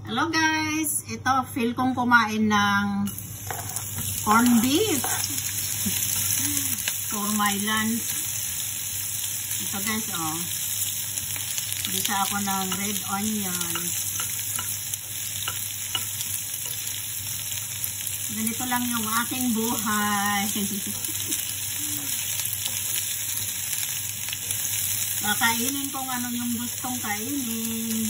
Hello guys, ito feel kong kumain ng corned beef for my lunch. Ito guys, oh. Bisa ako ng red onion. Ganito lang yung aking buhay. Kakainin kung ano yung gustong kainin.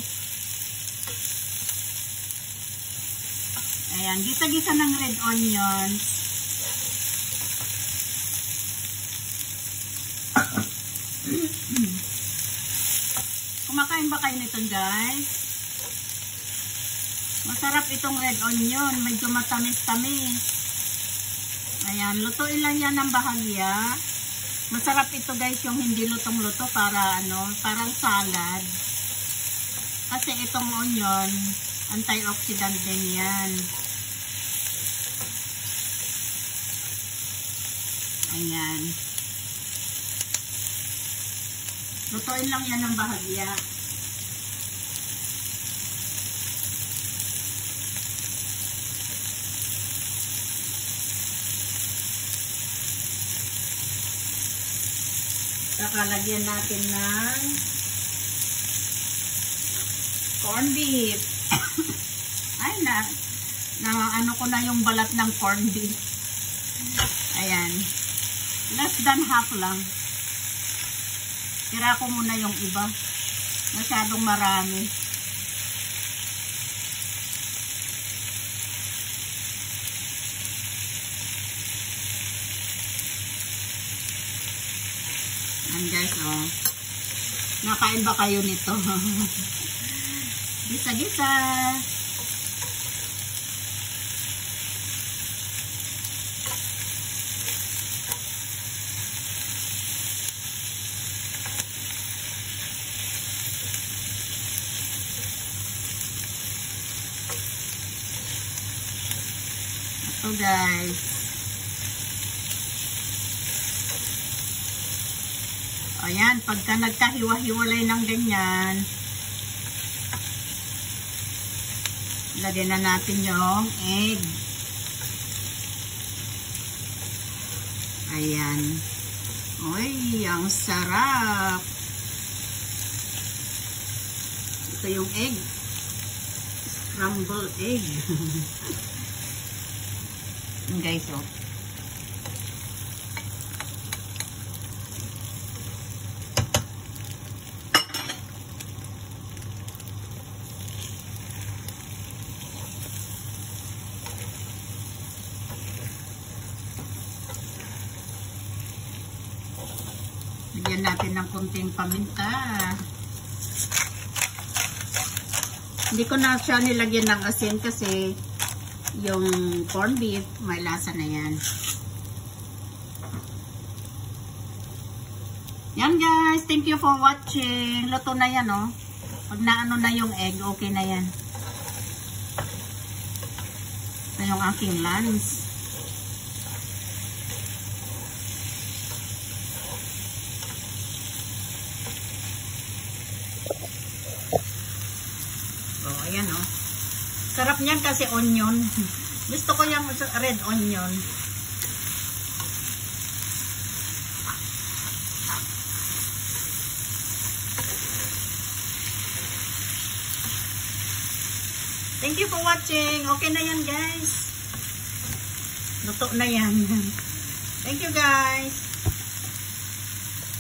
Ayan, gisa-gisa ng red onion. Kumakain ba kayo nito guys? Masarap itong red onion. Medyo matamis-tamis. Ayan, lutuin lang yan ng bahagya. Masarap ito guys yung hindi lutong-luto para parang salad. Kasi itong onion, antioxidant din yan. Ayan. Lutuin lang yan ng bahagya. Kakalagyan natin ng corned beef. Ay na ano ko na yung balat ng corned beef. Ayan. Less than half lang. Tira ko muna yung iba. Masyadong marami. Ayan guys, oh. Nakain ba kayo nito? Gisa-gisa. Ito guys. Ayan, pagka nagkahiwa-hiwalay ng ganyan, lagyan na natin yung egg. Ayan. Uy, ang sarap. Ito yung egg. Scrambled egg. Guys, oh. Bigyan natin ng konting paminta. Hindi ko na siya nilagyan ng asin kasi yung corned beef may lasa na yan. Yan guys, thank you for watching. Luto na yan, oh. Pag naano na yung egg, okay na yan. Ito yung aking lunch. Oh, ayan, oh. Sarap niyan kasi onion. Gusto ko yung red onion. Thank you for watching. Okay na yan guys. Luto na yan. Thank you guys.